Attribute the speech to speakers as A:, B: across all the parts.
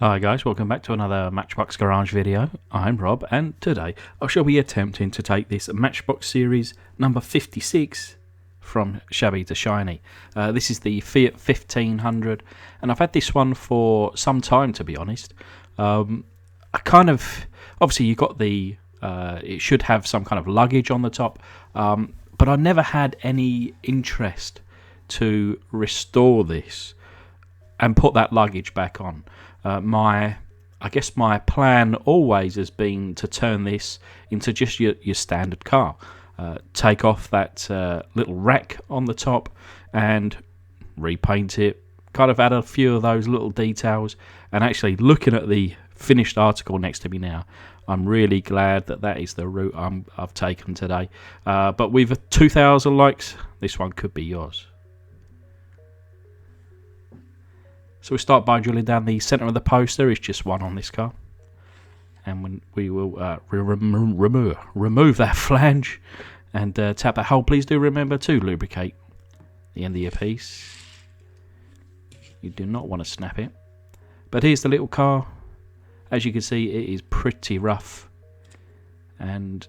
A: Hi guys, welcome back to another Matchbox Garage video. I'm Rob, and today I shall be attempting to take this Matchbox series number 56 from shabby to shiny. This is the Fiat 1500, and I've had this one for some time, to be honest. Obviously you got the, it should have some kind of luggage on the top, but I never had any interest to restore this and put that luggage back on. I guess my plan always has been to turn this into just your standard car. Take off that little rack on the top and repaint it, kind of add a few of those little details. And actually, looking at the finished article next to me now, I'm really glad that is the route I've taken today. But with 2,000 likes, this one could be yours. So we start by drilling down the centre of the post. There is just one on this car. And when we will remove that flange and tap that hole. Please do remember to lubricate the end of your piece. You do not want to snap it. But here's the little car. As you can see, it is pretty rough. And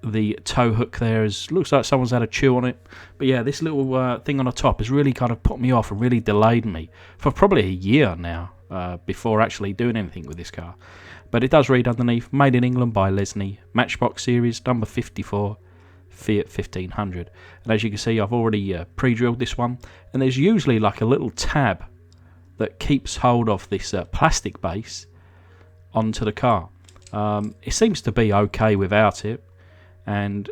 A: the tow hook there looks like someone's had a chew on it. But yeah, this little thing on the top has really kind of put me off and really delayed me for probably a year now before actually doing anything with this car. But it does read underneath, made in England by Lesney, Matchbox series number 54, Fiat 1500. And as you can see, I've already pre-drilled this one, and there's usually like a little tab that keeps hold of this plastic base onto the car. It seems to be okay without it. And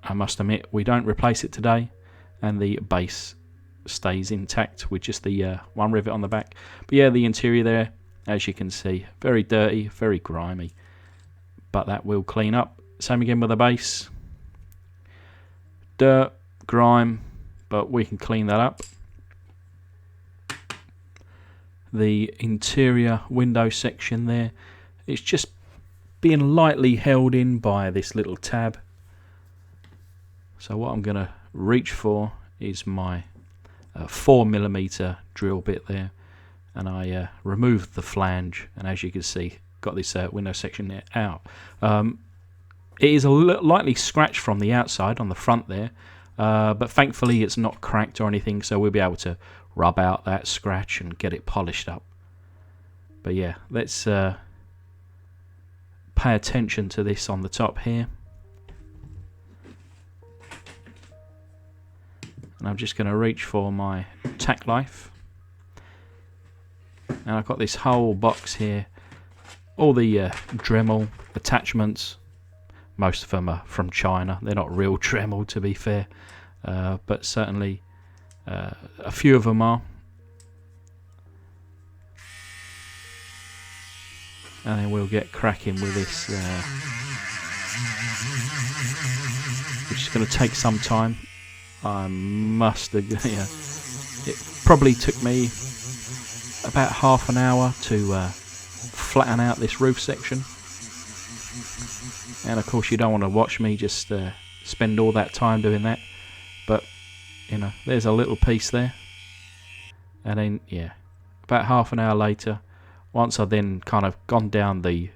A: I must admit, we don't replace it today, and the base stays intact with just the one rivet on the back. But yeah, the interior there, as you can see, very dirty, very grimy, but that will clean up. Same again with the base, dirt, grime, but we can clean that up. The interior window section there, it's just being lightly held in by this little tab. So what I'm going to reach for is my 4mm drill bit there, and I removed the flange, and as you can see, got this window section there out. It is a lightly scratched from the outside on the front there, but thankfully it's not cracked or anything, so we'll be able to rub out that scratch and get it polished up. But yeah, let's pay attention to this on the top here. And I'm just going to reach for my tack life. And I've got this whole box here. All the Dremel attachments. Most of them are from China. They're not real Dremel, to be fair. But certainly a few of them are. And then we'll get cracking with this, which is going to take some time. I must agree. It probably took me about half an hour to flatten out this roof section. And of course you don't want to watch me just spend all that time doing that. But, you know, there's a little piece there. And then, yeah, about half an hour later, once I've then kind of gone down the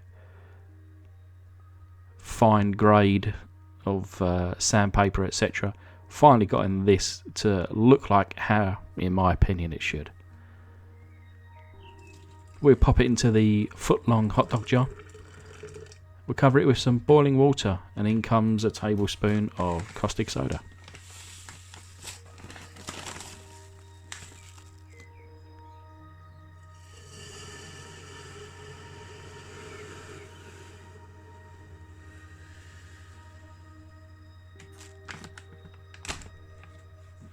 A: fine grade of sandpaper, etc., finally gotten this to look like how, in my opinion, it should. We'll pop it into the foot-long hot dog jar. We'll cover it with some boiling water, and in comes a tablespoon of caustic soda.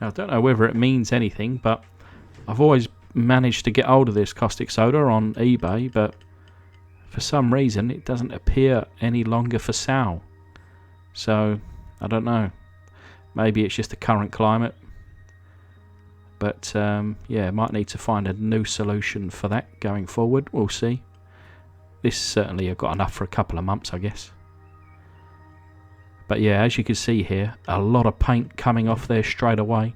A: Now, I don't know whether it means anything, but I've always managed to get hold of this caustic soda on eBay, but for some reason it doesn't appear any longer for sale. So, I don't know. Maybe it's just the current climate. But, yeah, might need to find a new solution for that going forward. We'll see. This certainly have got enough for a couple of months, I guess. But yeah, as you can see here, a lot of paint coming off there straight away.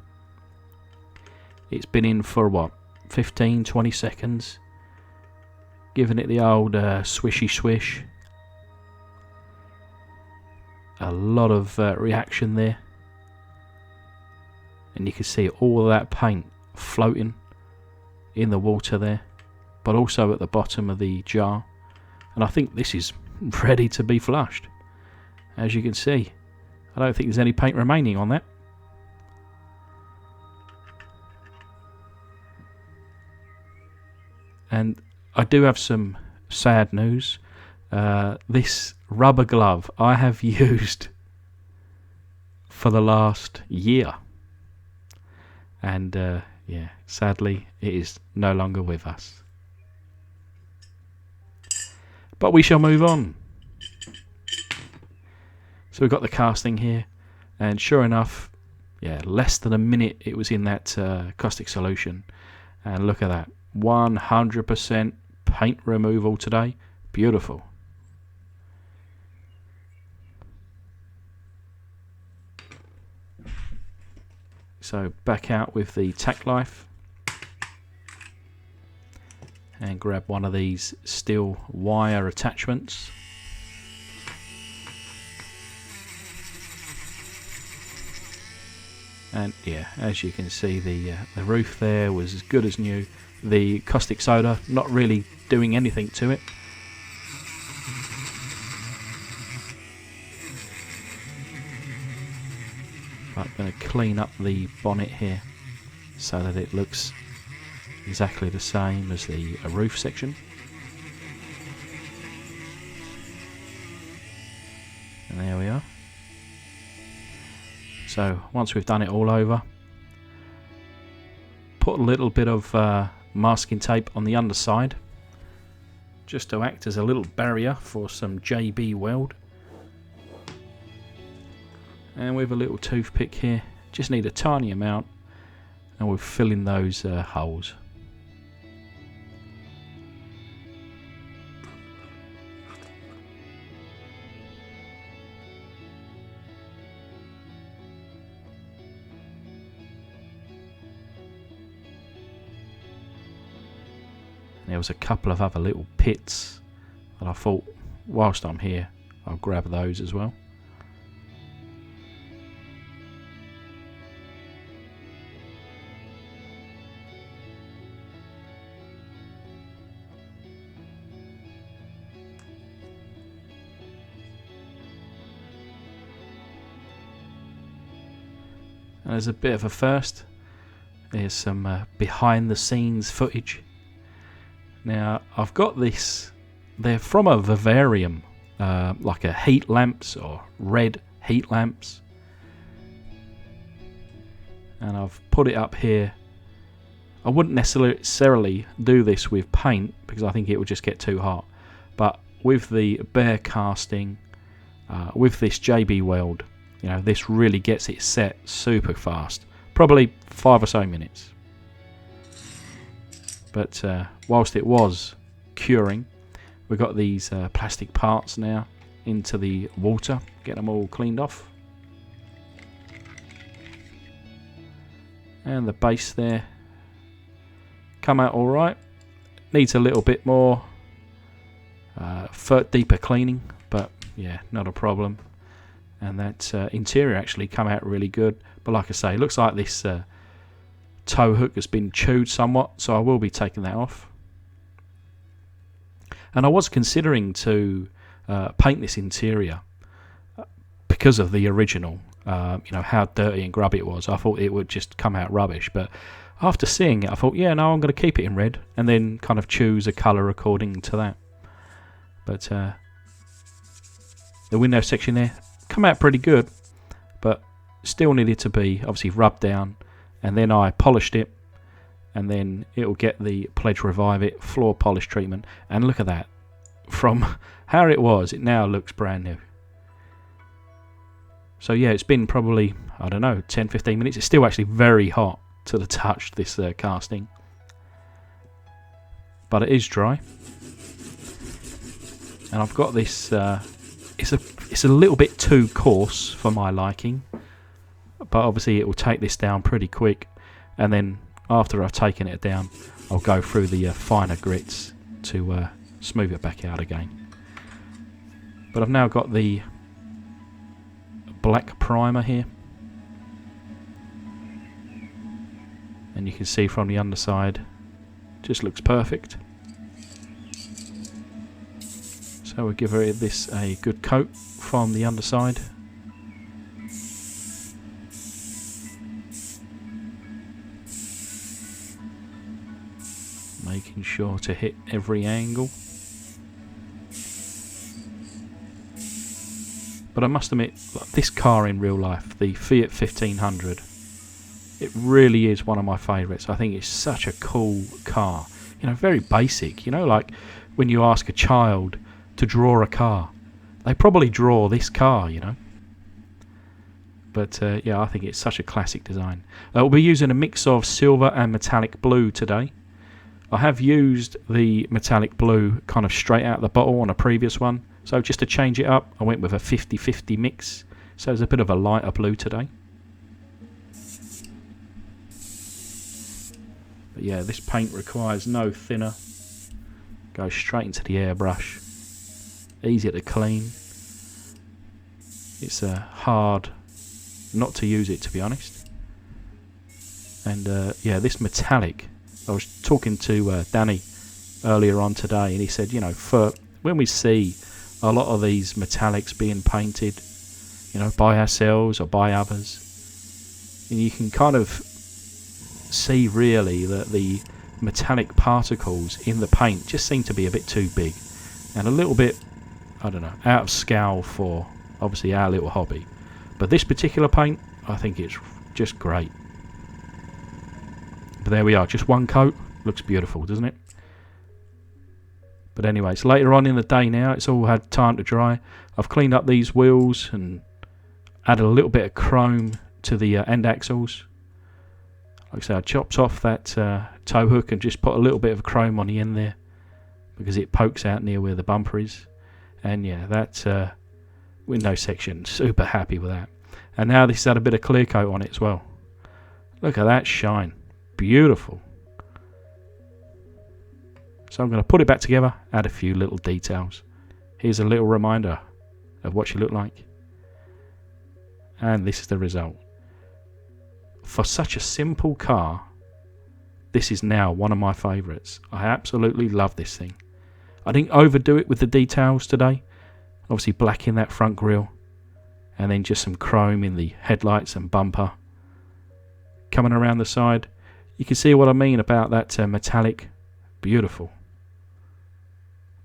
A: It's been in for what, 15-20 seconds. giving it the old swishy swish. A lot of reaction there, and you can see all of that paint floating in the water there, but also at the bottom of the jar. And I think this is ready to be flushed. As you can see, I don't think there's any paint remaining on that. And I do have some sad news. This rubber glove I have used for the last year, and yeah, sadly it is no longer with us. But we shall move on. So we've got the casting here, and sure enough, yeah, less than a minute it was in that caustic solution, and look at that, 100% paint removal today. Beautiful. So back out with the tack knife and grab one of these steel wire attachments. And yeah, as you can see, the roof there was as good as new. The caustic soda not really doing anything to it. I'm going to clean up the bonnet here so that it looks exactly the same as the roof section. And there we are. So once we've done it all over, put a little bit of masking tape on the underside just to act as a little barrier for some JB weld. And with a little toothpick here, just need a tiny amount, and we'll fill in those holes. There was a couple of other little pits that I thought, whilst I'm here, I'll grab those as well. And as a bit of a first, there's some behind the scenes footage. Now I've got this, they're from a vivarium, like a heat lamps or red heat lamps, and I've put it up here. I wouldn't necessarily do this with paint because I think it would just get too hot, but with the bare casting, with this JB weld, you know, this really gets it set super fast, probably 5 or so minutes. But whilst it was curing, we've got these plastic parts now into the water, get them all cleaned off. And the base there come out alright, needs a little bit more deeper cleaning, but yeah, not a problem. And that interior actually come out really good, but like I say, it looks like this tow hook has been chewed somewhat, so I will be taking that off. And I was considering to paint this interior because of the original, you know, how dirty and grubby it was. I thought it would just come out rubbish, but after seeing it I thought, yeah, no, I'm going to keep it in red and then kind of choose a colour according to that. But the window section there come out pretty good, but still needed to be obviously rubbed down, and then I polished it, and then it will get the Pledge Revive It floor polish treatment, and look at that, from how it was, it now looks brand new. So yeah, it's been probably, I don't know, 10-15 minutes. It's still actually very hot to the touch, this casting, but it is dry. And I've got this, it's a little bit too coarse for my liking, but obviously it will take this down pretty quick, and then after I've taken it down I'll go through the finer grits to smooth it back out again. But I've now got the black primer here, and you can see from the underside, just looks perfect. So we'll give this a good coat from the underside. Making sure to hit every angle. But I must admit, this car in real life, the Fiat 1500, it really is one of my favourites. I think it's such a cool car. You know, very basic. You know, like when you ask a child to draw a car, they probably draw this car, you know. But yeah, I think it's such a classic design. We'll be using a mix of silver and metallic blue today. I have used the metallic blue kind of straight out of the bottle on a previous one. So just to change it up, I went with a 50-50 mix. So it's a bit of a lighter blue today. But yeah, this paint requires no thinner. Goes straight into the airbrush. Easy to clean. It's hard not to use it, to be honest. And yeah, this metallic, I was talking to Danny earlier on today, and he said, you know, for when we see a lot of these metallics being painted, you know, by ourselves or by others, and you can kind of see really that the metallic particles in the paint just seem to be a bit too big and a little bit, I don't know, out of scale for obviously our little hobby. But this particular paint, I think it's just great. But there we are, just one coat. Looks beautiful, doesn't it? But anyways, later on in the day now, it's all had time to dry. I've cleaned up these wheels and added a little bit of chrome to the end axles. Like I say, I chopped off that tow hook and just put a little bit of chrome on the end there because it pokes out near where the bumper is. And yeah, that window section, super happy with that. And now this has had a bit of clear coat on it as well. Look at that shine. Beautiful. So I'm going to put it back together, add a few little details. Here's a little reminder of what she looked like. And this is the result. For such a simple car, this is now one of my favourites. I absolutely love this thing. I didn't overdo it with the details today. Obviously black in that front grille, and then just some chrome in the headlights and bumper. Coming around the side, you can see what I mean about that metallic. Beautiful.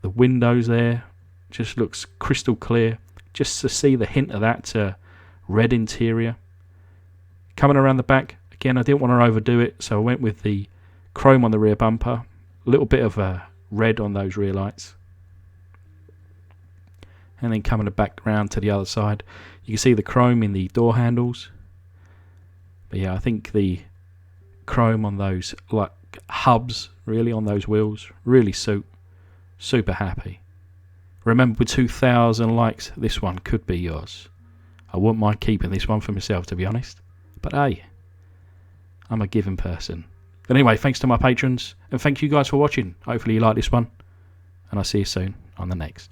A: The windows there just looks crystal clear. Just to see the hint of that red interior. Coming around the back, again, I didn't want to overdo it, so I went with the chrome on the rear bumper. A little bit of red on those rear lights. And then coming back round to the other side, you can see the chrome in the door handles. But yeah, I think the chrome on those like hubs, really, on those wheels, really suit. Super happy. Remember, with 2,000 likes, this one could be yours. I wouldn't mind keeping this one for myself, to be honest. But hey, I'm a giving person. But anyway, thanks to my patrons, and thank you guys for watching. Hopefully you like this one, and I'll see you soon on the next.